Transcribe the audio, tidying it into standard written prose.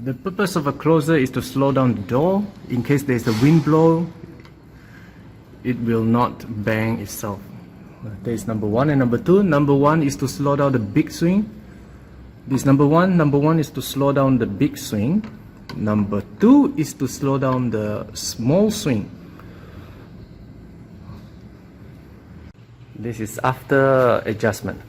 The purpose of a closer is to slow down the door. In case there's a wind blow, it will not bang itself. That is number one. And number two, number one is to slow down the big swing. This number one is to slow down the big swing. Number two is to slow down the small swing. This is after adjustment.